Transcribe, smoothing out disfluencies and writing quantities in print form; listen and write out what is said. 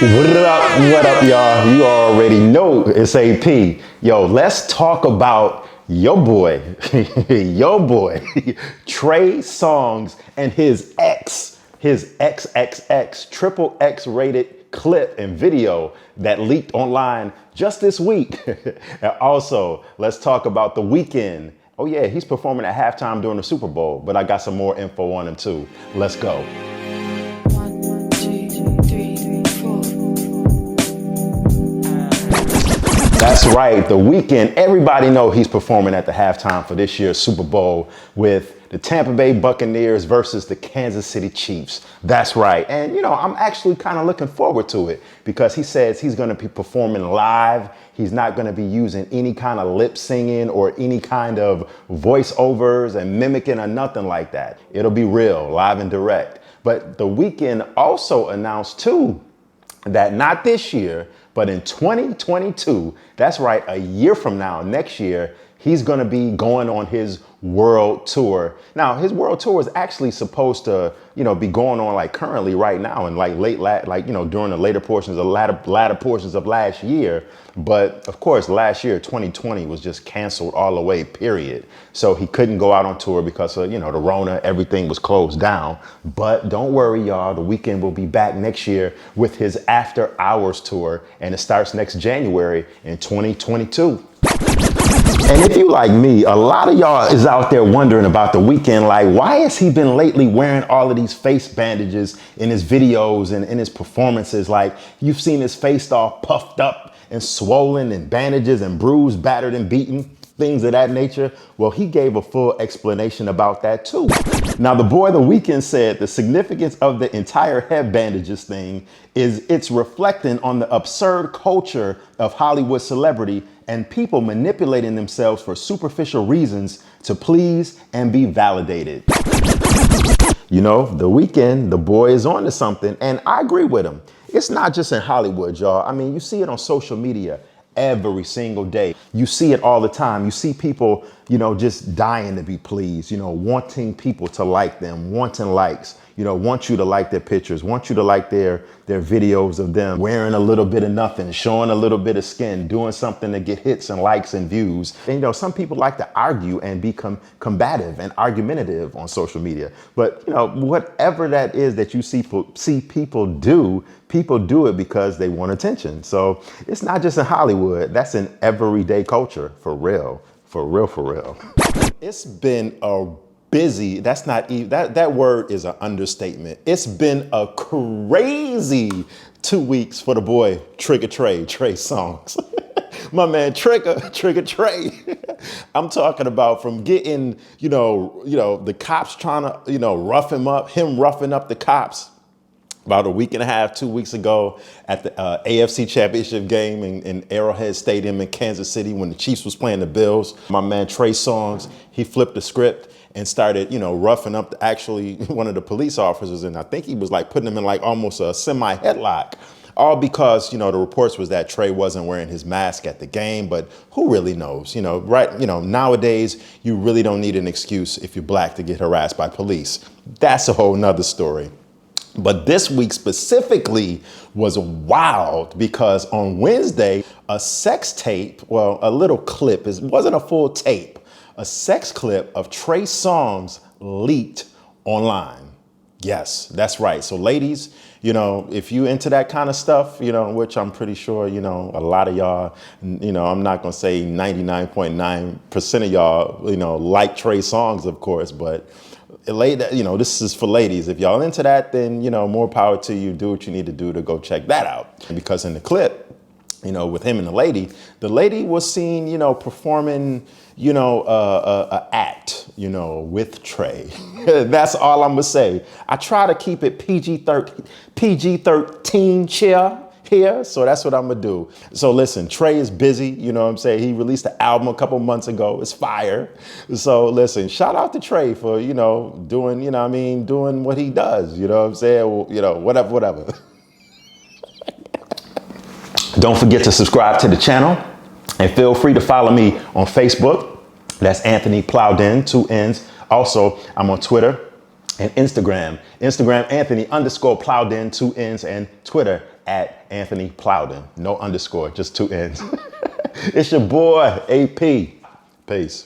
What up, y'all? You already know it's AP. Yo, let's talk about your boy, Trey Songz and his XXX triple X rated clip and video that leaked online just this week. And also, let's talk about the Weeknd. Oh yeah, he's performing at halftime during the Super Bowl, but I got some more info on him too. Let's go. That's right, the Weeknd. Everybody know he's performing at the halftime for this year's Super Bowl with the Tampa Bay Buccaneers versus the Kansas City Chiefs. That's right. And you know, I'm actually kind of looking forward to it because he says he's going to be performing live. He's not going to be using any kind of lip singing or any kind of voiceovers and mimicking or nothing like that. It'll be real, live and direct. But the Weeknd also announced too that not this year, but in 2022, that's right, a year from now, next year, he's gonna be going on his world tour. Now, his world tour is actually supposed to, be going on like currently right now and like during the later portions of last year. But of course, last year, 2020 was just canceled all the way, period. So he couldn't go out on tour because of, the Rona, everything was closed down. But don't worry, y'all, the Weeknd will be back next year with his After Hours tour, and it starts next January in 2022. And if you like me, a lot of y'all is out there wondering about the Weeknd, like, why has he been lately wearing all of these face bandages in his videos and in his performances? Like, you've seen his face all puffed up and swollen and bandages and bruised, battered and beaten, things of that nature. Well, he gave a full explanation about that too. Now, the boy, The Weeknd, said the significance of the entire head bandages thing is it's reflecting on the absurd culture of Hollywood celebrity and people manipulating themselves for superficial reasons to please and be validated. The Weeknd, the boy is on to something, and I agree with him. It's not just in Hollywood, y'all. I mean, you see it on social media every single day. You see it all the time. You see people, just dying to be pleased, wanting people to like them, wanting likes, want you to like their pictures, want you to like their videos of them wearing a little bit of nothing, showing a little bit of skin, doing something to get hits and likes and views. And, some people like to argue and be combative and argumentative on social media. But, whatever that is that you see people do it because they want attention. So it's not just in Hollywood. That's in everyday culture, for real. It's been a busy, that word is an understatement. It's been a crazy 2 weeks for the boy, Trey Songz. My man, Trigger Trey. I'm talking about from getting, the cops trying to, rough him up, him roughing up the cops about a week and a half, 2 weeks ago at the AFC Championship game in Arrowhead Stadium in Kansas City when the Chiefs was playing the Bills. My man, Trey Songz, he flipped the script and started, roughing up one of the police officers. And I think he was like putting him in like almost a semi-headlock. All because, the reports was that Trey wasn't wearing his mask at the game, but who really knows? Nowadays, you really don't need an excuse if you're black to get harassed by police. That's a whole nother story. But this week specifically was wild because on Wednesday, a sex tape, a little clip, it wasn't a full tape, a sex clip of Trey Songz leaked online. Yes, that's right. So ladies, if you into that kind of stuff, which I'm pretty sure, a lot of y'all, I'm not going to say 99.9% of y'all, like Trey Songz, of course, but this is for ladies. If y'all into that, then, more power to you. Do what you need to do to go check that out. Because in the clip, with him and the lady was seen, performing, a act, with Trey. That's all I'm gonna say. I try to keep it PG-13 chill here, so that's what I'm gonna do. So listen, Trey is busy, He released the album a couple months ago. It's fire. So listen, shout out to Trey for, doing, doing what he does, whatever. Don't forget to subscribe to the channel and feel free to follow me on Facebook. That's Anthony Plowden, 2 N's. Also, I'm on Twitter and Instagram. Anthony_Plowden, 2 N's, and Twitter at Anthony Plowden. No underscore, just 2 N's. It's your boy, AP. Peace.